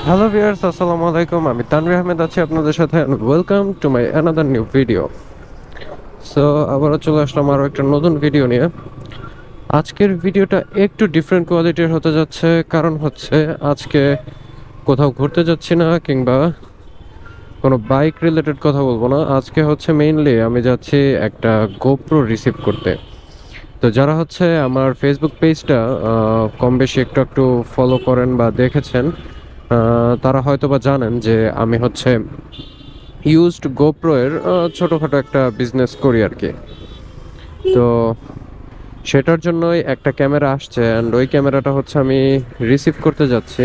Hello viewers, আসসালামু আলাইকুম। আমি তানভীর আহমেদ আছি আপনাদের সাথে। Welcome to my another new video. So আবারও চলে আসলাম আরও একটা নতুন ভিডিও নিয়ে। আজকের ভিডিওটা একটু ডিফারেন্ট কোয়ালিটির হতে যাচ্ছে, কারণ হচ্ছে আজকে কোথাও ঘুরতে যাচ্ছি না কিংবা কোনো বাইক রিলেটেড কথা বলবো না। আজকে হচ্ছে মেইনলি আমি যাচ্ছি একটা গোপ্রো রিসিভ করতে। তো যারা হচ্ছে আমার ফেসবুক পেজটা কম বেশি একটু একটু ফলো করেন বা দেখেছেন, তারা হয়তো বা জানেন যে আমি হচ্ছে ইউজড গোপ্রো এর ছোটোখাটো একটা বিজনেস করি আর কি। তো সেটার জন্যই একটা ক্যামেরা আসছে, অ্যান্ড ওই ক্যামেরাটা হচ্ছে আমি রিসিভ করতে যাচ্ছি।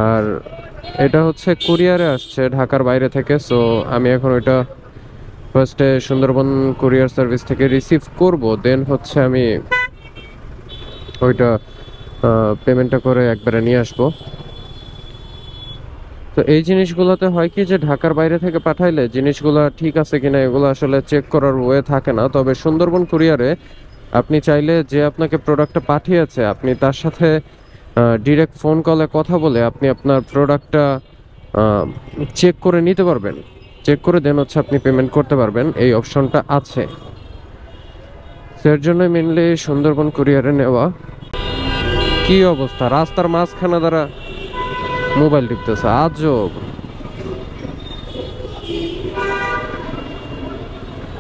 আর এটা হচ্ছে কুরিয়ারে আসছে ঢাকার বাইরে থেকে। সো আমি এখন ওইটা ফার্স্টে সুন্দরবন কুরিয়ার সার্ভিস থেকে রিসিভ করব, দেন হচ্ছে আমি ওইটা পেমেন্টটা করে একবারে নিয়ে আসবো। তো এই জিনিসগুলোতে হয় কি যে ঢাকার বাইরে থেকে পাঠাইলে জিনিসগুলো ঠিক আছে কিনা এগুলো আসলে চেক করার ওয়ে থাকে না। তবে সুন্দরবন কুরিয়ারে আপনি চাইলে যে আপনাকে প্রোডাক্টটা পাঠিয়েছে আপনি তার সাথে ডিরেক্ট ফোন কলে কথা বলে আপনি আপনার প্রোডাক্টটা চেক করে নিতে পারবেন। চেক করে দেন হচ্ছে আপনি পেমেন্ট করতে পারবেন, এই অপশনটা আছে। এর জন্যই মেনলি সুন্দরবন কুরিয়ারে নেওয়া। কি অবস্থা, রাস্তার মাঝখানে দ্বারা মোবাইল টিপতেছে, আজব।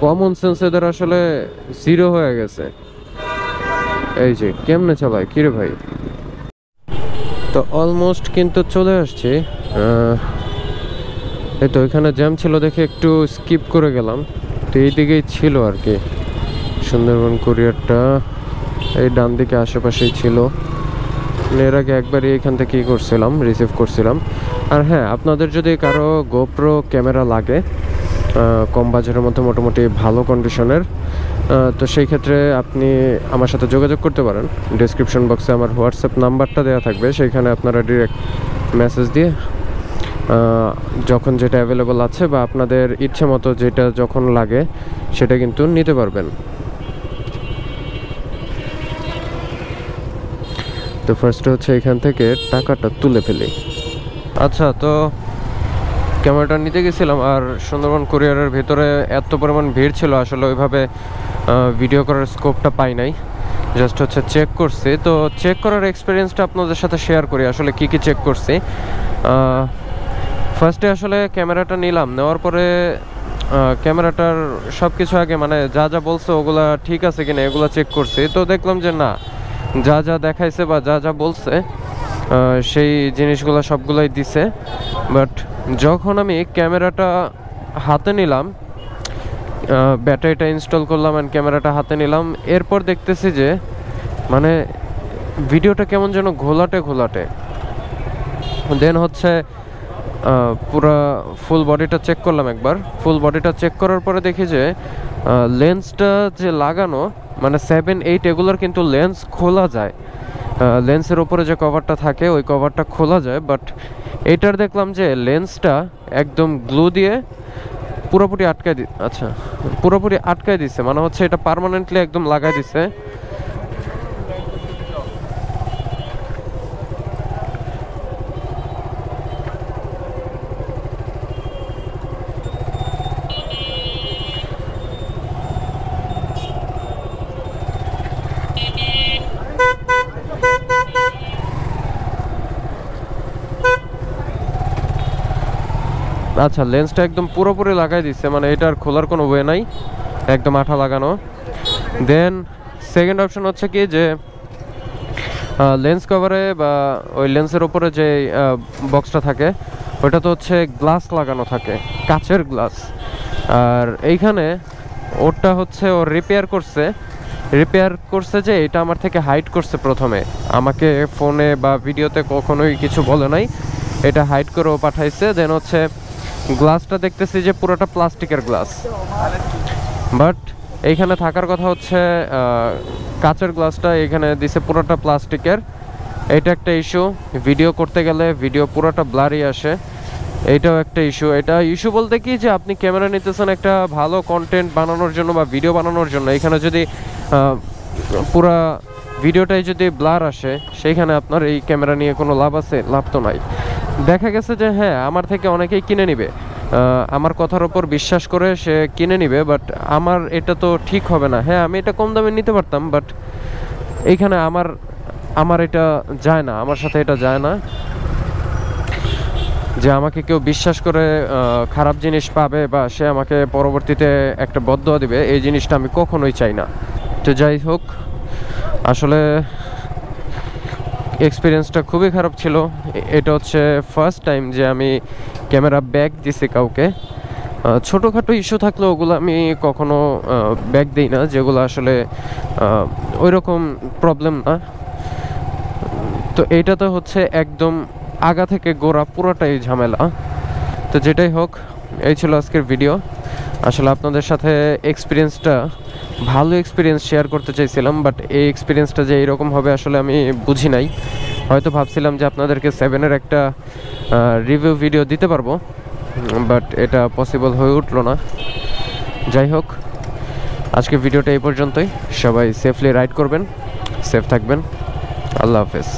কমন সেন্স এদের আসলে জিরো হয়ে গেছে। এই যে কেমনে চালায় কিরে ভাই। তো অলমোস্ট কিন্তু চলে আসছি। এই তো এখানে জ্যাম ছিল দেখে একটু স্কিপ করে গেলাম। তো এই দিকেই ছিল আর কি সুন্দরবন কুরিয়ারটা, এই ডান দিকে আশেপাশেই ছিল। এর আগে একবারই এখান থেকে করছিলাম, রিসিভ করছিলাম। আর হ্যাঁ, আপনাদের যদি কারো গোপ্রো ক্যামেরা লাগে কম বাজারের মধ্যে মোটামুটি ভালো কন্ডিশনের, তো সেই ক্ষেত্রে আপনি আমার সাথে যোগাযোগ করতে পারেন। ডেসক্রিপশন বক্সে আমার হোয়াটসঅ্যাপ নাম্বারটা দেওয়া থাকবে, সেইখানে আপনারা ডিরেক্ট মেসেজ দিয়ে যখন যেটা অ্যাভেলেবল আছে বা আপনাদের ইচ্ছে মতো যেটা যখন লাগে সেটা কিন্তু নিতে পারবেন। তো ফার্স্টে হচ্ছে এখান থেকে টাকাটা তুলে ফেলি। আচ্ছা, তো ক্যামেরাটা নিতে গেছিলাম, আর সুন্দরবন কুরিয়ারের ভেতরে এত পরিমাণ ভিড় ছিল আসলে ওইভাবে ভিডিও করার স্কোপটা পাই নাই। জাস্ট হচ্ছে চেক করছি। তো চেক করার এক্সপিরিয়েন্সটা আপনাদের সাথে শেয়ার করি, আসলে কি কি চেক করছি। ফার্স্টে আসলে ক্যামেরাটা নিলাম, নেওয়ার পরে ক্যামেরাটার সব কিছু আগে মানে যা যা বলছে ওগুলা ঠিক আছে কিনা এগুলো চেক করছি। তো দেখলাম যে না, যা যা দেখাইছে বা যা যা বলছে সেই জিনিসগুলো সবগুলোই দিছে। বাট যখন আমি ক্যামেরাটা হাতে নিলাম, ব্যাটারিটা ইনস্টল করলাম অ্যান্ড ক্যামেরাটা হাতে নিলাম, এরপর দেখতেছি যে মানে ভিডিওটা কেমন যেন ঘোলাটে ঘোলাটে। দেন হচ্ছে পুরা ফুল বডিটা চেক করলাম একবার। ফুল বডিটা চেক করার পরে দেখি যে লেন্সটা যে লাগানো মানে 7-8 এগুলোর কিন্তু লেন্স খোলা যায়। লেন্সের ওপরে যে কভারটা থাকে ওই কভারটা খোলা যায়। বাট এইটার দেখলাম যে লেন্সটা একদম গ্লু দিয়ে পুরোপুরি পুরোপুরি আটকায় দিছে, মানে হচ্ছে এটা পার্মানেন্টলি একদম লাগাই দিছে। আচ্ছা, লেন্সটা একদম পুরোপুরি লাগাই দিচ্ছে, মানে এটার খোলার কোনো ওয়ে নাই, একদম আঠা লাগানো। দেন সেকেন্ড অপশন হচ্ছে কি যে লেন্স কভারে বা ওই লেন্সের ওপরে যে বক্সটা থাকে ওটা তো হচ্ছে গ্লাস লাগানো থাকে, কাচের গ্লাস। আর এইখানে ওটা হচ্ছে ও রিপেয়ার করছে যে এটা আমার থেকে হাইড করছে। প্রথমে আমাকে ফোনে বা ভিডিওতে কখনোই কিছু বলে নাই, এটা হাইড করেও পাঠাইছে। দেন হচ্ছে গ্লাসটা দেখতেছি যে পুরোটা প্লাস্টিকের গ্লাস, বাট এইখানে থাকার কথা হচ্ছে কাচের গ্লাসটা, এখানে দিছে পুরোটা প্লাস্টিকের। এটা একটা ইস্যু, ভিডিও করতে গেলে ভিডিও পুরোটা ব্লারি আসে, এইটাও একটা ইস্যু। এটা ইস্যু বলতে কি যে আপনি ক্যামেরা নিতেছেন একটা ভালো কন্টেন্ট বানানোর জন্য বা ভিডিও বানানোর জন্য, এখানে যদি পুরা ভিডিওটাই যদি ব্লার আসে সেইখানে আপনার এই ক্যামেরা নিয়ে কোনো লাভ আছে? লাভ তো নাই। দেখা গেছে যে হ্যাঁ, আমার থেকে অনেকেই কিনে নিবে, আমার কথার ওপর বিশ্বাস করে সে কিনে নিবে, বাট আমার এটা তো ঠিক হবে না। হ্যাঁ, আমি এটা কম দামে নিতে পারতাম, বাট এইখানে আমার আমার এটা যায় না, আমার সাথে এটা যায় না যে আমাকে কেউ বিশ্বাস করে খারাপ জিনিস পাবে বা সে আমাকে পরবর্তীতে একটা বদদোয়া দিবে, এই জিনিসটা আমি কখনোই চাই না। তো যাই হোক, আসলে এক্সপিরিয়েন্সটা খুবই খারাপ ছিল। এটা হচ্ছে ফার্স্ট টাইম যে আমি ক্যামেরা ব্যাক দিছি কাউকে। ছোটোখাটো ইস্যু থাকলে ওগুলো আমি কখনো ব্যাক দিই না, যেগুলো আসলে ওই রকম প্রবলেম না। তো এইটা তো হচ্ছে একদম আগা থেকে গোড়া পুরোটাই ঝামেলা। তো যেটাই হোক, এই ছিল আজকের ভিডিও। আসলে আপনাদের সাথে এক্সপিরিয়েন্সটা, ভালো এক্সপিরিয়েন্স শেয়ার করতে চাইছিলাম, বাট এই এক্সপিরিয়েন্সটা যে এইরকম হবে আসলে আমি বুঝি নাই। হয়তো ভাবছিলাম যে আপনাদেরকে 7-এর একটা রিভিউ ভিডিও দিতে পারবো, বাট এটা পসিবল হয়ে উঠলো না। যাই হোক, আজকে ভিডিওটা এই পর্যন্তই। সবাই সেফলি রাইড করবেন, সেফ থাকবেন। আল্লাহ হাফেজ।